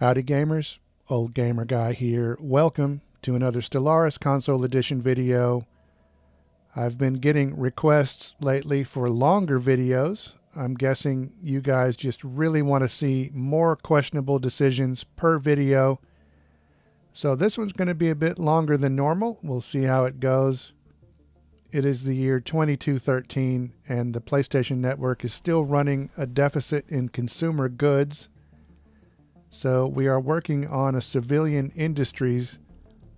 Howdy gamers, Old Gamer Guy here. Welcome to another Stellaris Console Edition video. I've been getting requests lately for longer videos. I'm guessing you guys just really want to see more questionable decisions per video. So this one's going to be a bit longer than normal. We'll see how it goes. It is the year 2213 and the PlayStation Network is still running a deficit in consumer goods. So we are working on a civilian industries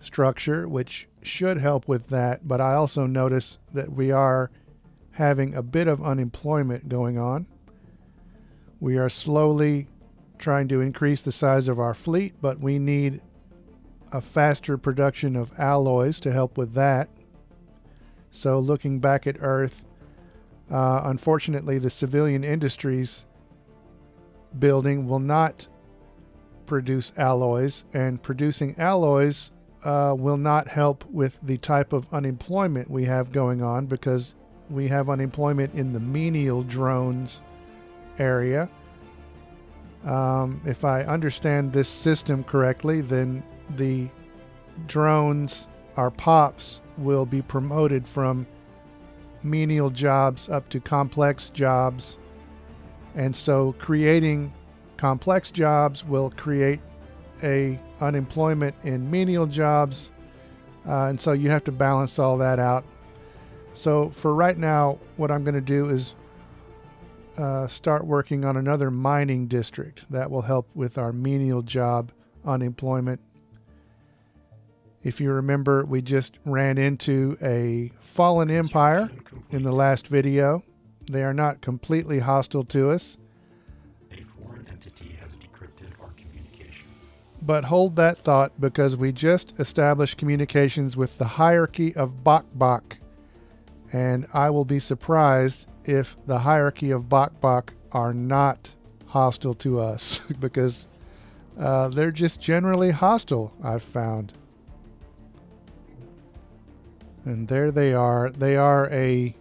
structure, which should help with that. But I also notice that we are having a bit of unemployment going on. We are slowly trying to increase the size of our fleet, but we need a faster production of alloys to help with that. So looking back at Earth, unfortunately, the civilian industries building will not produce alloys, and producing alloys will not help with the type of unemployment we have going on, because we have unemployment in the menial drones area. If I understand this system correctly, then the drones, our POPs, will be promoted from menial jobs up to complex jobs, and so creating complex jobs will create a unemployment in menial jobs, and so you have to balance all that out. So for right now, what I'm going to do is start working on another mining district that will help with our menial job unemployment. If you remember, we just ran into a fallen empire in the last video. They are not completely hostile to us. But hold that thought, because we just established communications with the hierarchy of Bok, and I will be surprised if the hierarchy of Bok are not hostile to us, because they're just generally hostile, I've found. And there they are. They are a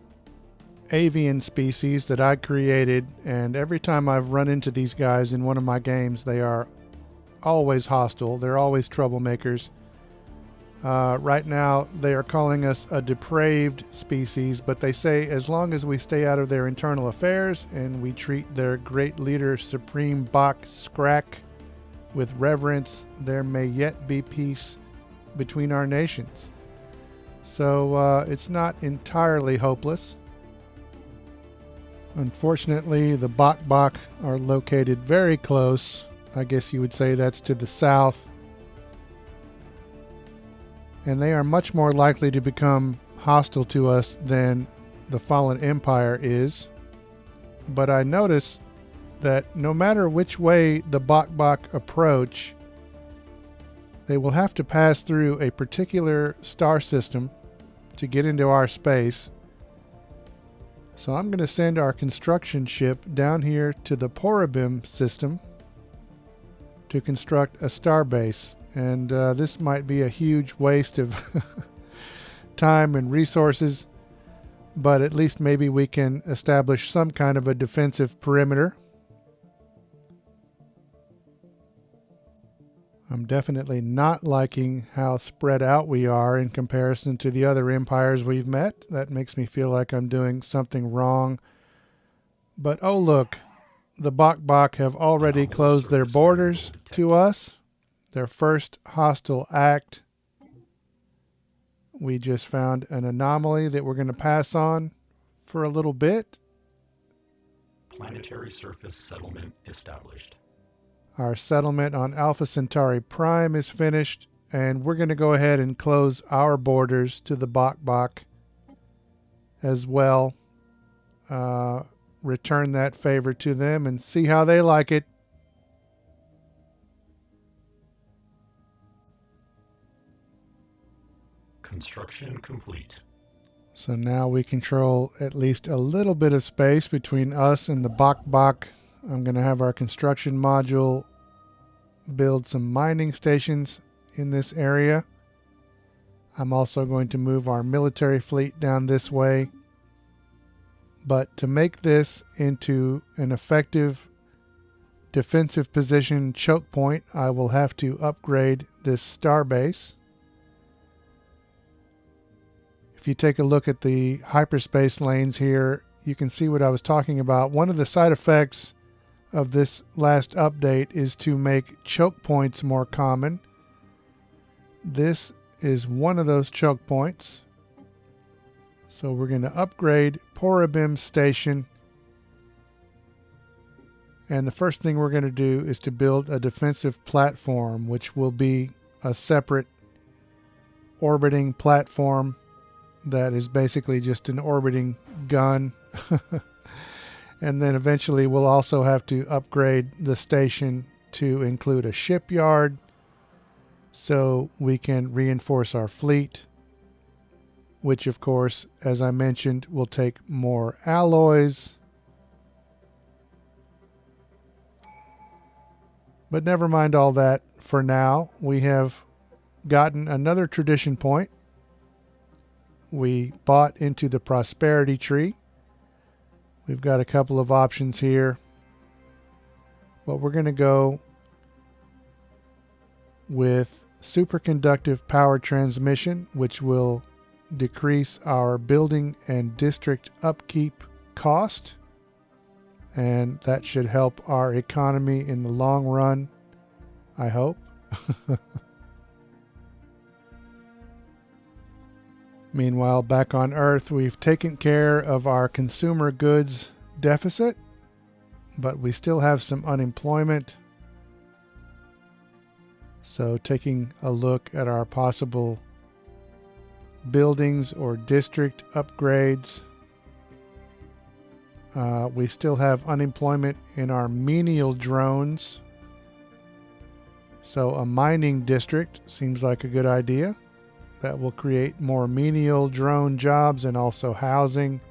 avian species that I created, and every time I've run into these guys in one of my games, they are always hostile. They're always troublemakers. Right now, they are calling us a depraved species, but they say as long as we stay out of their internal affairs and we treat their great leader, Supreme Bok Skrak, with reverence, there may yet be peace between our nations. So it's not entirely hopeless. Unfortunately, the Bok are located very close. I guess you would say that's to the south. And they are much more likely to become hostile to us than the fallen empire is. But I notice that no matter which way the Bok approach, they will have to pass through a particular star system to get into our space. So I'm going to send our construction ship down here to the Porobim system to construct a star base, and this might be a huge waste of time and resources, but at least maybe we can establish some kind of a defensive perimeter. I'm definitely not liking how spread out we are in comparison to the other empires we've met. That makes me feel like I'm doing something wrong. But oh look, the Bok have already closed their borders to us. Their first hostile act. We just found an anomaly that we're going to pass on for a little bit. Planetary surface settlement established. Our settlement on Alpha Centauri Prime is finished, and we're going to go ahead and close our borders to the Bok as well. Return that favor to them and see how they like it. Construction complete. So now we control at least a little bit of space between us and the Bok. I'm going to have our construction module build some mining stations in this area. I'm also going to move our military fleet down this way. But to make this into an effective defensive position choke point, I will have to upgrade this star base. If you take a look at the hyperspace lanes here, you can see what I was talking about. One of the side effects of this last update is to make choke points more common. This is one of those choke points. So we're going to upgrade Porobim Station. And the first thing we're going to do is to build a defensive platform, which will be a separate orbiting platform that is basically just an orbiting gun. And then eventually we'll also have to upgrade the station to include a shipyard so we can reinforce our fleet, which of course, as I mentioned, will take more alloys. But never mind all that for now. We have gotten another tradition point. We bought into the prosperity tree. We've got a couple of options here. But we're going to go with superconductive power transmission, which will decrease our building and district upkeep cost. And that should help our economy in the long run, I hope. Meanwhile, back on Earth, we've taken care of our consumer goods deficit, but we still have some unemployment. So taking a look at our possible buildings or district upgrades, we still have unemployment in our menial drones. So a mining district seems like a good idea. That will create more menial drone jobs and also housing.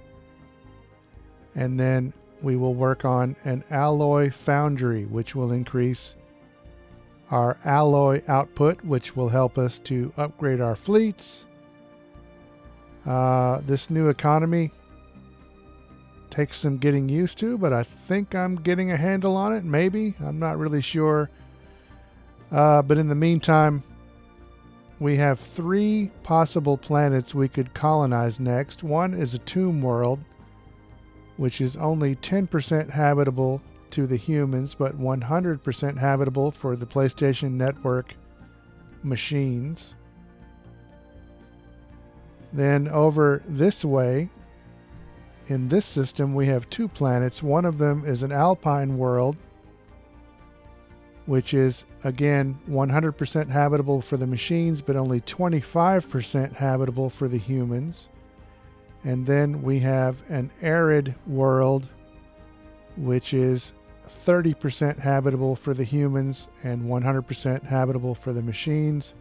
And then we will work on an alloy foundry, which will increase our alloy output, which will help us to upgrade our fleets. This new economy takes some getting used to, but I think I'm getting a handle on it. Maybe. I'm not really sure. But in the meantime, we have 3 possible planets we could colonize next. One is a tomb world, which is only 10% habitable to the humans, but 100% habitable for the PlayStation Network machines. Then over this way, in this system, we have 2 planets. One of them is an alpine world, which is, again, 100% habitable for the machines, but only 25% habitable for the humans. And then we have an arid world, which is 30% habitable for the humans and 100% habitable for the machines.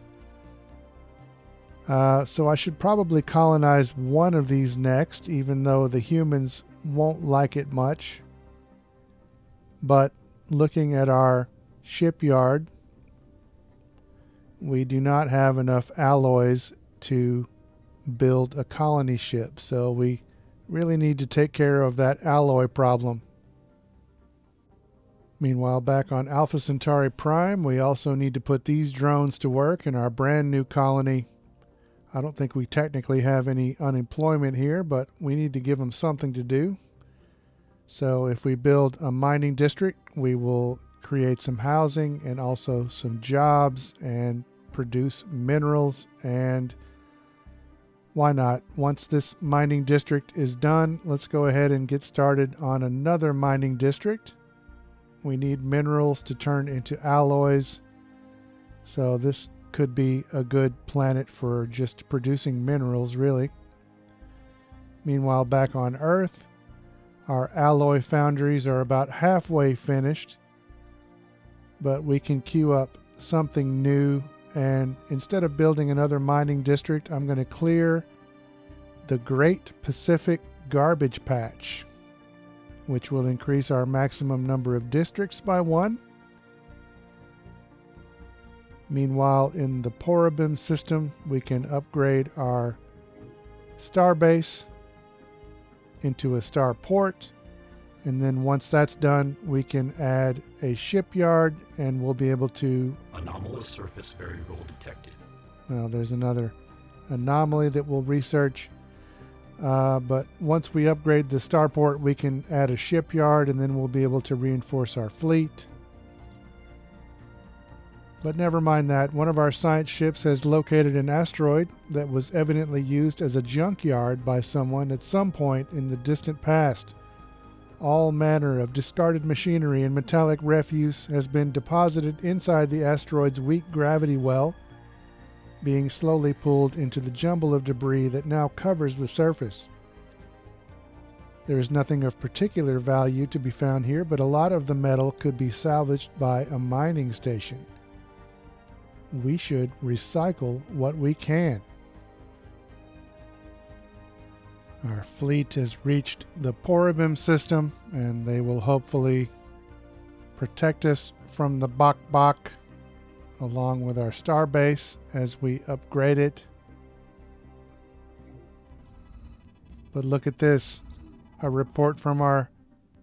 So I should probably colonize one of these next, even though the humans won't like it much. But looking at our shipyard, we do not have enough alloys to build a colony ship, so we really need to take care of that alloy problem. Meanwhile, back on Alpha Centauri Prime, we also need to put these drones to work in our brand new colony. I don't think we technically have any unemployment here, but we need to give them something to do. So if we build a mining district, we will create some housing and also some jobs and produce minerals. And why not? Once this mining district is done, let's go ahead and get started on another mining district. We need minerals to turn into alloys. So this could be a good planet for just producing minerals, really. Meanwhile, back on Earth, our alloy foundries are about halfway finished. But we can queue up something new, and instead of building another mining district, I'm going to clear the Great Pacific Garbage Patch, which will increase our maximum number of districts by 1. Meanwhile, in the Porobim system, we can upgrade our star base into a star port, And then once that's done, we can add a shipyard and we'll be able to... Anomalous surface variable detected. Well, there's another anomaly that we'll research. But once we upgrade the starport, we can add a shipyard and then we'll be able to reinforce our fleet. But never mind that. One of our science ships has located an asteroid that was evidently used as a junkyard by someone at some point in the distant past. All manner of discarded machinery and metallic refuse has been deposited inside the asteroid's weak gravity well, being slowly pulled into the jumble of debris that now covers the surface. There is nothing of particular value to be found here, but a lot of the metal could be salvaged by a mining station. We should recycle what we can. Our fleet has reached the Poribim system, and they will hopefully protect us from the Bok along with our starbase as we upgrade it. But look at this. A report from our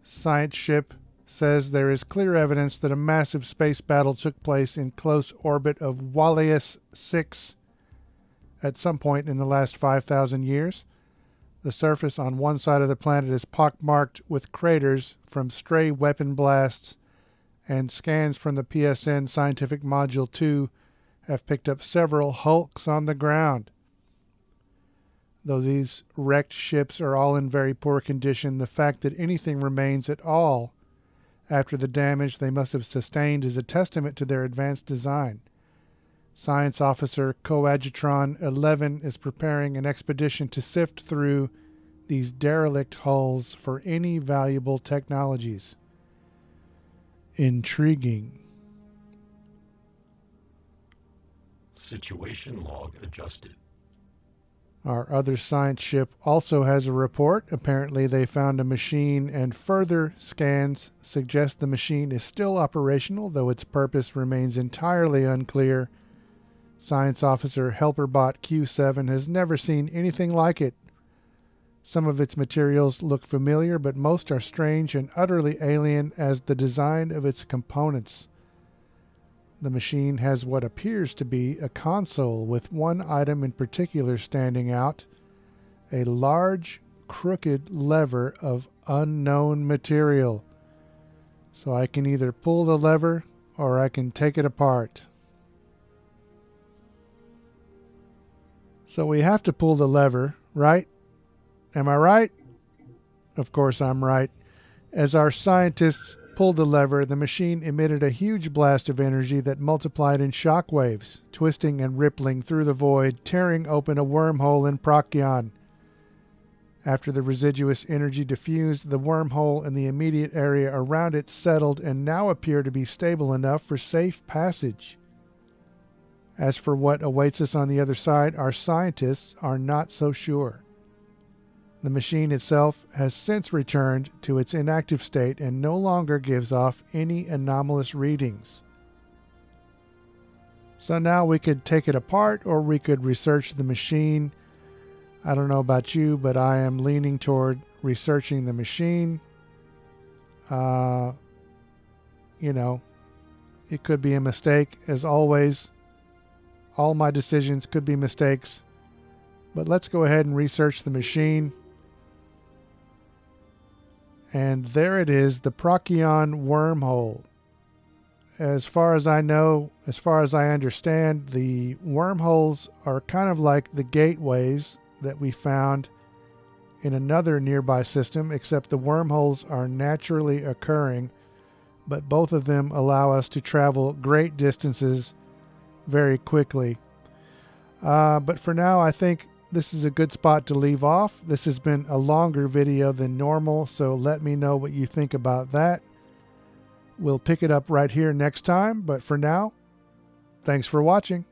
science ship says there is clear evidence that a massive space battle took place in close orbit of Wallius 6 at some point in the last 5,000 years. The surface on one side of the planet is pockmarked with craters from stray weapon blasts, and scans from the PSN Scientific Module 2 have picked up several hulks on the ground. Though these wrecked ships are all in very poor condition, the fact that anything remains at all after the damage they must have sustained is a testament to their advanced design. Science Officer Coadjutron 11 is preparing an expedition to sift through these derelict hulls for any valuable technologies. Intriguing. Situation log adjusted. Our other science ship also has a report. Apparently they found a machine, and further scans suggest the machine is still operational, though its purpose remains entirely unclear. Science Officer HelperBot Q7 has never seen anything like it. Some of its materials look familiar, but most are strange and utterly alien as the design of its components. The machine has what appears to be a console with one item in particular standing out, a large, crooked lever of unknown material. So I can either pull the lever or I can take it apart. So we have to pull the lever, right? Am I right? Of course I'm right. As our scientists pulled the lever, the machine emitted a huge blast of energy that multiplied in shock waves, twisting and rippling through the void, tearing open a wormhole in Procyon. After the residuous energy diffused, the wormhole and the immediate area around it settled and now appear to be stable enough for safe passage. As for what awaits us on the other side, our scientists are not so sure. The machine itself has since returned to its inactive state and no longer gives off any anomalous readings. So now we could take it apart or we could research the machine. I don't know about you, but I am leaning toward researching the machine. It could be a mistake. As always, all my decisions could be mistakes. But let's go ahead and research the machine. And there it is, the Procyon wormhole. As far as I know, as far as I understand, the wormholes are kind of like the gateways that we found in another nearby system, except the wormholes are naturally occurring, but both of them allow us to travel great distances very quickly. But for now, I think this is a good spot to leave off. This has been a longer video than normal, so let me know what you think about that. We'll pick it up right here next time, but for now, thanks for watching.